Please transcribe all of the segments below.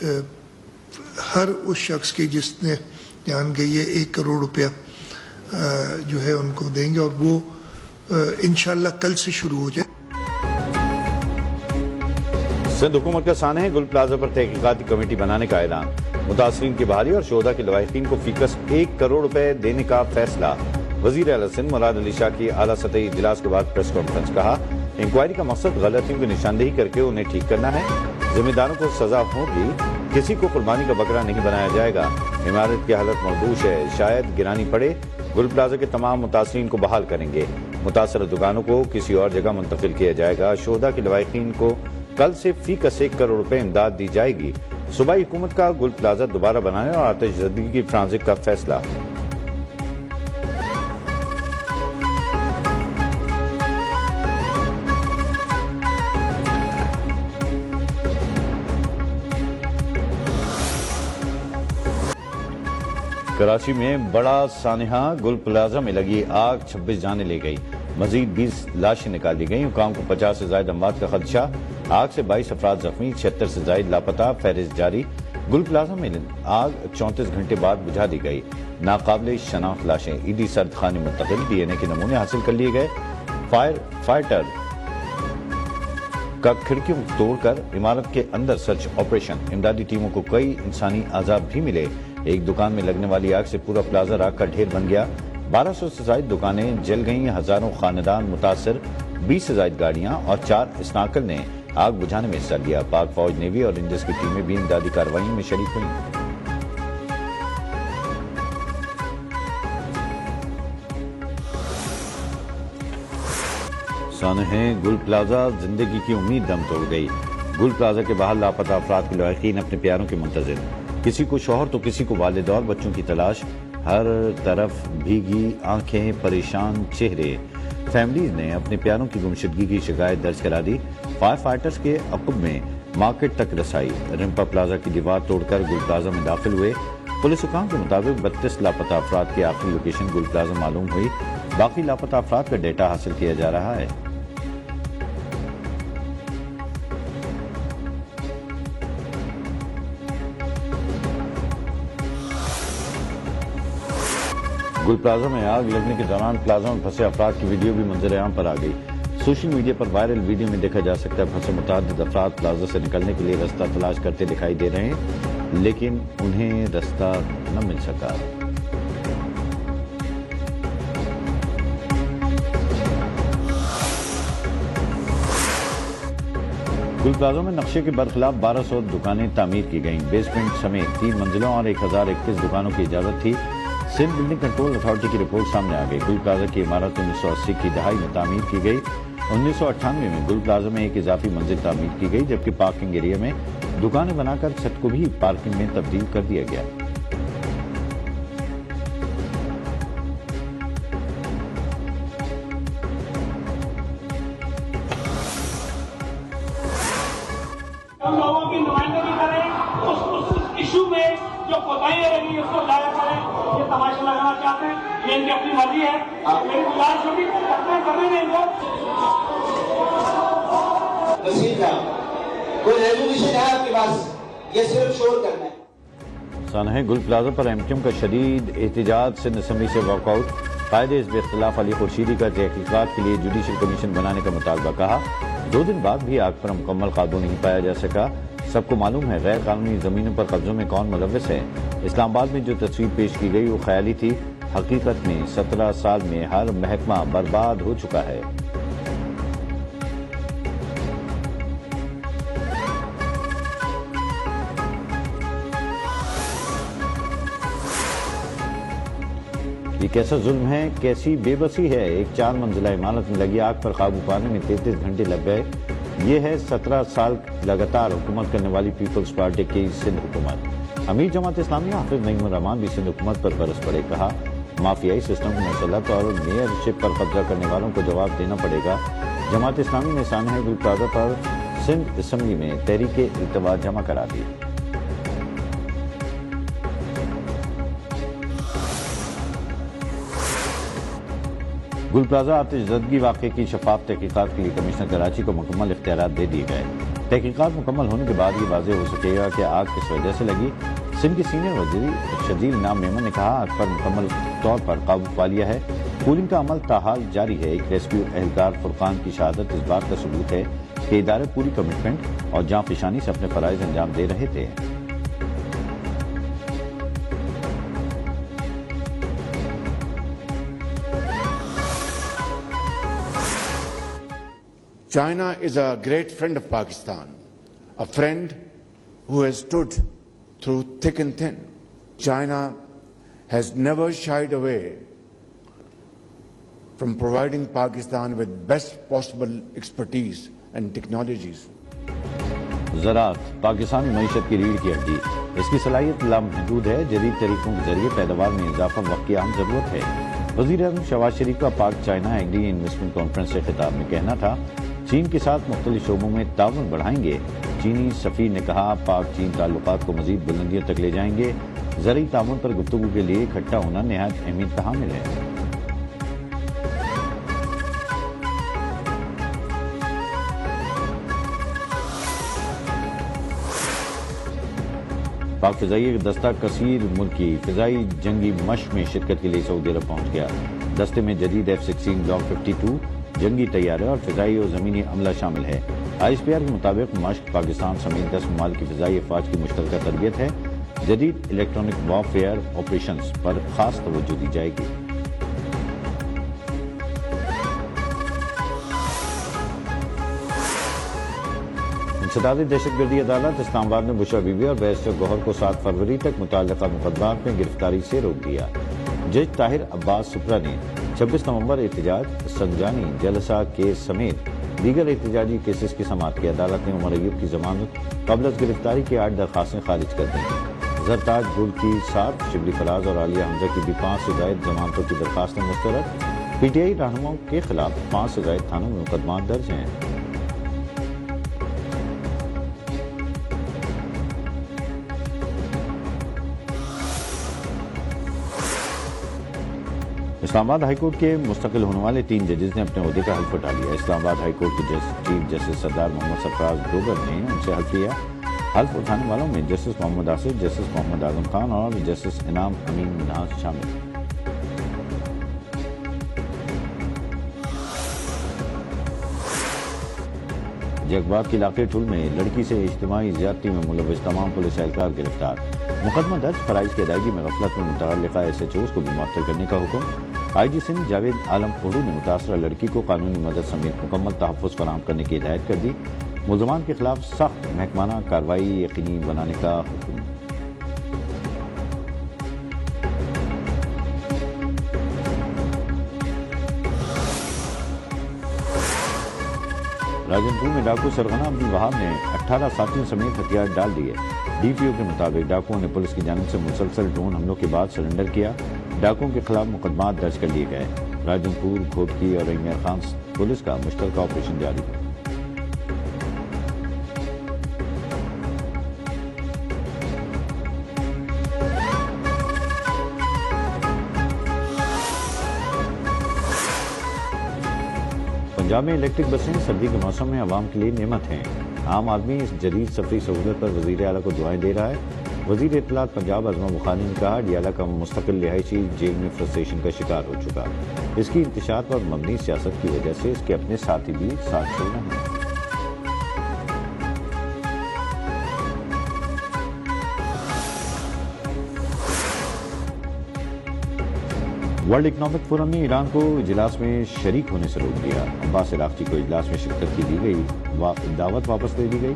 ہر اس شخص کی جس نے جان گئی ہے 1 کروڑ روپیہ جو ہے ان کو دیں گے، اور وہ انشاءاللہ کل سے شروع ہو جائے۔ سندھ حکومت کا سانحہ گل پلازا پر تحقیقاتی کمیٹی بنانے کا اعلان، متاثرین کی بحالی اور شہداء کے لواحقین کو فی کس 1 کروڑ روپے دینے کا فیصلہ۔ وزیر اعلیٰ سندھ مراد علی شاہ کی اعلیٰ سطحی اجلاس کے بعد پریس کانفرنس، کہا انکوائری کا مقصد غلطیوں کی نشاندہی کر کے انہیں ٹھیک کرنا ہے، ذمہ داروں کو سزا ہوگی، کسی کو قربانی کا بکرا نہیں بنایا جائے گا۔ عمارت کی حالت مخدوش ہے، شاید گرانی پڑے، گل پلازا کے تمام متاثرین کو بحال کریں گے، متاثرہ دکانوں کو کسی اور جگہ منتقل کیا جائے گا، شہداء کے لواحقین کو کل سے فی کس 1 کروڑ روپے امداد دی جائے گی۔ صوبائی حکومت کا گل پلازا دوبارہ بنانے اور آتش زدگی کی فرانزک کا فیصلہ۔ کراچی میں بڑا سانحہ گل پلازا میں لگی آگ 26 جانیں لے گئی، مزید 20 لاشیں نکال لی گئیں، حکام کو 50 سے زائد اموات کا خدشہ، آگ سے 22 افراد زخمی، 76 سے زائد لاپتہ، فہرست جاری۔ گل پلازا میں آگ 34 گھنٹے بعد بجھا دی گئی، ناقابل شناخت لاشیں عیدی سرد خانے منتقل، ڈی این اے کے نمونے حاصل کر لیے گئے۔ فائٹر کا کھڑکیوں توڑ کر عمارت کے اندر سرچ آپریشن، امدادی ٹیموں کو کئی انسانی اعضاء بھی ملے۔ ایک دکان میں لگنے والی آگ سے پورا پلازا راکھ کا ڈھیر بن گیا، 1200 سے زائد دکانیں جل گئیں، ہزاروں خاندان متاثر، 20 سے زائد گاڑیاں اور 4 اسناکل نے آگ بجھانے میں حصہ لیا۔ پاک فوج، نیوی اور رینجرز کی ٹیمیں بھی امدادی کارروائیوں میں شریک ہوئیں۔ سانحہ گل پلازا زندگی کی امید دم توڑ گئی، گل پلازا کے باہر لاپتہ افراد کے لواحقین اپنے پیاروں کے منتظر، کسی کو شوہر تو کسی کو والد اور بچوں کی تلاش، ہر طرف بھیگی آنکھیں، پریشان چہرے۔ فیملیز نے اپنے پیاروں کی گمشدگی کی شکایت درج کرا دی۔ فائر فائٹرز کے عقب میں مارکیٹ تک رسائی، رمپا پلازا کی دیوار توڑ کر گل پلازا میں داخل ہوئے۔ پولیس حکام کے مطابق 32 لاپتہ افراد کی آخری لوکیشن گل پلازا معلوم ہوئی، باقی لاپتہ افراد کا ڈیٹا حاصل کیا جا رہا ہے۔ گل پلازا میں آگ لگنے کے دوران پلازا میں پھنسے افراد کی ویڈیو بھی منظر عام پر آ گئی۔ سوشل میڈیا پر وائرل ویڈیو میں دیکھا جا سکتا ہے پھنسے متعدد افراد پلازا سے نکلنے کے لیے رستہ تلاش کرتے دکھائی دے رہے ہیں، لیکن انہیں رستہ نہ مل سکا۔ گل پلازا میں نقشے کے برخلاف 1200 دکانیں تعمیر کی گئیں، بیسمنٹ سمیت 3 منزلوں اور 1021 دکانوں کی اجازت تھی۔ سندھ بلڈنگ کنٹرول اتھارٹی کی رپورٹ سامنے آ گئی۔ گل پلازا کی عمارت 1980 کی دہائی میں تعمیر کی گئی، 1998 میں گل پلازا میں ایک اضافی منزل تعمیر کی گئی، جبکہ پارکنگ ایریا میں دکانیں بنا کر چھت کو بھی پارکنگ میں تبدیل کر دیا گیا۔ ہم لوگوں کی نمائندگی کریں، اس ایشو میں جو کوتاہیاں رہی اس کو ضائع کریں۔ یہ تماشا لگانا چاہتے ہیں، یہ ان کی اپنی مرضی ہے، میری گزارش ہوگی کرنے دیں گے۔ وسیع صاحب، کوئی ریزولوشن ہے آپ کے پاس؟ یہ صرف شور کرنا ہے۔ سانحہ گل پلازا پر ایم کیو ایم کا شدید احتجاج، سندھ اسمبلی سے واک آؤٹ، قائد حزب اختلاف علی خورشیدی کا تحقیقات کے لیے جوڈیشل کمیشن بنانے کا مطالبہ، کہا 2 دن بعد بھی آگ پر مکمل قابو نہیں پایا جا سکا، سب کو معلوم ہے غیر قانونی زمینوں پر قبضوں میں کون ملوث ہے۔ اسلام آباد میں جو تصویر پیش کی گئی وہ خیالی تھی، حقیقت میں 17 سال میں ہر محکمہ برباد ہو چکا ہے۔ یہ کیسا ظلم ہے، کیسی بے بسی ہے، ایک 4 منزلہ عمارت میں لگی آگ پر قابو پانے میں 33 گھنٹے لگ گئے۔ یہ ہے 17 سال لگاتار حکومت کرنے والی پیپلز پارٹی کی سندھ حکومت۔ امیر جماعت اسلامیہ حافظ نعیم الرحمان بھی سندھ حکومت پر برس پڑے، کہا مافیائی سسٹم کی مسلط اور میئر شپ پر قبضہ کرنے والوں کو جواب دینا پڑے گا۔ جماعت اسلامی نے سانحہ گل پلازا پر سندھ اسمبلی میں تحریک التوا جمع کرا دی۔ گل پلازا آتش زدگی واقعے کی شفاف تحقیقات کے لیے کمشنر کراچی کو مکمل اختیارات دے دیے گئے۔ تحقیقات مکمل ہونے کے بعد یہ واضح ہو سکے گا کہ آگ کس وجہ سے لگی۔ سندھ کے سینئر وزیر شدید انعام میمن نے کہا آگ پر مکمل طور پر قابو پا لیا ہے، کولنگ کا عمل تاحال جاری ہے۔ ایک ریسکیو اہلکار فرقان کی شہادت اس بات کا ثبوت ہے کہ ادارے پوری کمٹمنٹ اور جاں فشانی سے اپنے فرائض انجام دے رہے تھے۔ China is a great friend of Pakistan, a friend who has stood through thick and thin. China has never shied away from providing Pakistan with best possible expertise and technologies. زراعت پاکستانی معیشت کی ریڑھ کی ہڈی، اس کی صلاحیت لامحدود ہے۔ جدید طریقوں کے ذریعے پیداوار میں اضافہ وقت کی اہم ضرورت ہے۔ وزیر اعظم شہباز شریف کا پاک چائنا ایگری انویسٹمنٹ کانفرنس سے خطاب میں کہنا تھا چین کے ساتھ مختلف شعبوں میں تعاون بڑھائیں گے۔ چینی سفیر نے کہا پاک چین تعلقات کو مزید بلندیوں تک لے جائیں گے۔ زرعی تعاون پر گفتگو کے لیے اکٹھا ہونا نہایت اہمیت کا حامل ہے۔ پاک فضائیہ دستہ کثیر ملکی فضائی جنگی مشق میں شرکت کے لیے سعودی عرب پہنچ گیا۔ دستے میں جدید F-16 بلاک 52 جنگی طیارے اور فضائی و زمینی عملہ شامل ہے۔ ISPR کے مطابق مشق پاکستان سمیت 10 ممالک کی فضائی افواج کی مشترکہ تربیت ہے۔ جدید الیکٹرانک وارفیئر آپریشنز پر خاص توجہ دی جائے گی۔ انسداد دہشت گردی عدالت اسلام آباد نے بشرا بی بی اور بیرسٹر گوہر کو 7 فروری تک متعلقہ مقدمات میں گرفتاری سے روک دیا۔ جج طاہر عباس سپرا نے 26 نومبر احتجاج سنجانی جلسہ کیس سمیت دیگر احتجاجی کیسز کی سماعت کی۔ عدالت نے عمر ایوب کی ضمانت قبل از گرفتاری کی 8 درخواستیں خارج کر دیں۔ زرتاج گل کی 7، شبلی فراز اور عالیہ حمزہ کی بھی 5 سے زائد ضمانتوں کی درخواستیں مسترد۔ PTI رہنماؤں کے خلاف 5 سے زائد تھانوں میں مقدمات درج ہیں۔ اسلام آباد ہائی کورٹ کے مستقل ہونے والے 3 ججز نے اپنے عہدے کا حلف اٹھا لیا۔ اسلام آباد ہائی کورٹ کے چیف جسٹس سردار محمد سرفراز ڈوگر نے ان سے حلف لیا۔ حلف اٹھانے والوں میں جسٹس محمد آصف، جسٹس محمد اعظم خان اور جسٹس انعام امین ناز شامل ہیں۔ جیکبات کے علاقے ٹھل میں لڑکی سے اجتماعی زیادتی میں ملوث تمام پولیس اہلکار گرفتار۔ مقدمہ درج، فرائض کی ادائیگی میں غفلت میں متعلقہ SHOs کو بھی معطل کرنے کا حکم۔ IG سندھ جاوید عالم اردو نے متاثرہ لڑکی کو قانونی مدد سمیت مکمل تحفظ فراہم کرنے کی ہدایت کر دی۔ ملزمان کے خلاف سخت محکمانہ کارروائی یقینی بنانے کا حکم۔ راجن پور میں ڈاکو سرغنہ عبدالوہاب نے 18 ساتھیوں سمیت ہتھیار ڈال دیے۔ DPO کے مطابق ڈاکوؤں نے پولیس کی جانب سے مسلسل ڈرون حملوں کے بعد سرنڈر کیا۔ ڈاکوؤں کے خلاف مقدمات درج کر لیے گئے۔ راجن پور، گھوٹکی اور رنگیر خان پولیس کا مشترکہ آپریشن جاری ہے۔ پنجاب میں الیکٹرک بسیں سردی کے موسم میں عوام کے لیے نعمت ہیں۔ عام آدمی اس جدید سفری سہولت پر وزیر اعلیٰ کو دعائیں دے رہا ہے۔ وزیر اطلاعات پنجاب ازما بخاری نے کہا ڈیالہ کا مستقل رہائشی جیل میں فرسٹریشن کا شکار ہو چکا۔ اس کی انتشار پر مبنی سیاست کی وجہ سے اس کے اپنے ساتھی بھی ساتھ چھوڑ رہے ہیں۔ ورلڈ اکنامک فورم نے ایران کو اجلاس میں شریک ہونے سے روک دیا۔ عباس عراقچی کو اجلاس میں شرکت کی دی گئی دعوت واپس لے لی گئی۔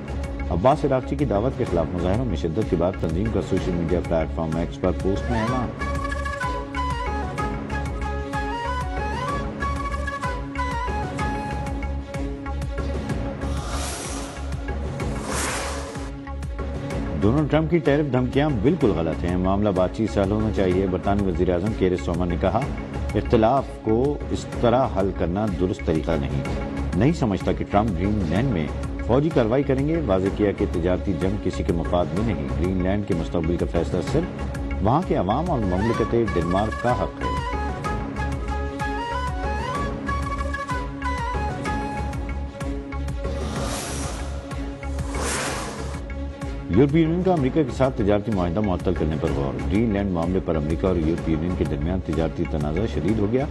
عباس عراقچی کی دعوت کے خلاف مظاہروں میں شدت کے بعد تنظیم کا social media platform X پر پوسٹ میں اعلان۔ ڈونلڈ ٹرمپ کی ٹیرف دھمکیاں بالکل غلط ہیں، معاملہ بات چیت سے حل ہونا چاہیے۔ برطانوی وزیر اعظم کیئر سٹارمر نے کہا اختلاف کو اس طرح حل کرنا درست طریقہ نہیں سمجھتا کہ ٹرمپ گرین لینڈ میں فوجی کارروائی کریں گے۔ واضح کیا کہ تجارتی جنگ کسی کے مفاد میں نہیں، گرین لینڈ کے مستقبل کا فیصلہ صرف وہاں کے عوام اور مملکت ڈنمارک کا حق ہے۔ یورپی یونین کا امریکہ کے ساتھ تجارتی معاہدہ معطل کرنے پر غور. گرین لینڈ معاملے پر امریکہ اور یورپی یونین کے درمیان تجارتی تنازع شدید ہو گیا.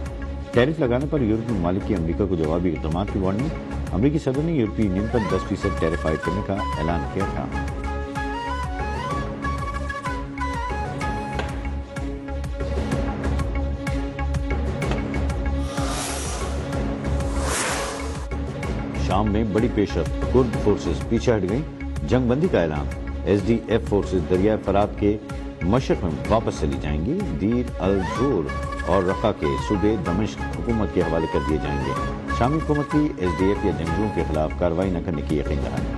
ٹیرف لگانے پر یورپی ممالک کی امریکہ کو جوابی اقدامات کی وارننگ. امریکی صدر نے یورپی یونین پر 10% ٹیرف عائد کرنے کا اعلان کیا تھا. شام میں بڑی پیش رفت, کرد فورسز پیچھے ہٹ گئیں. جنگ بندی کا اعلان. ایس ڈی ایف فورسز دریائے فرات کے مشرق میں واپس چلی جائیں گی. دیر الزور اور رقہ کے صوبے دمشق حکومت کے حوالے کر دیے جائیں گے. شامی حکومت کی ایس ڈی ایف یا جنگجوؤں کے خلاف کارروائی نہ کرنے کی یقین دہانی.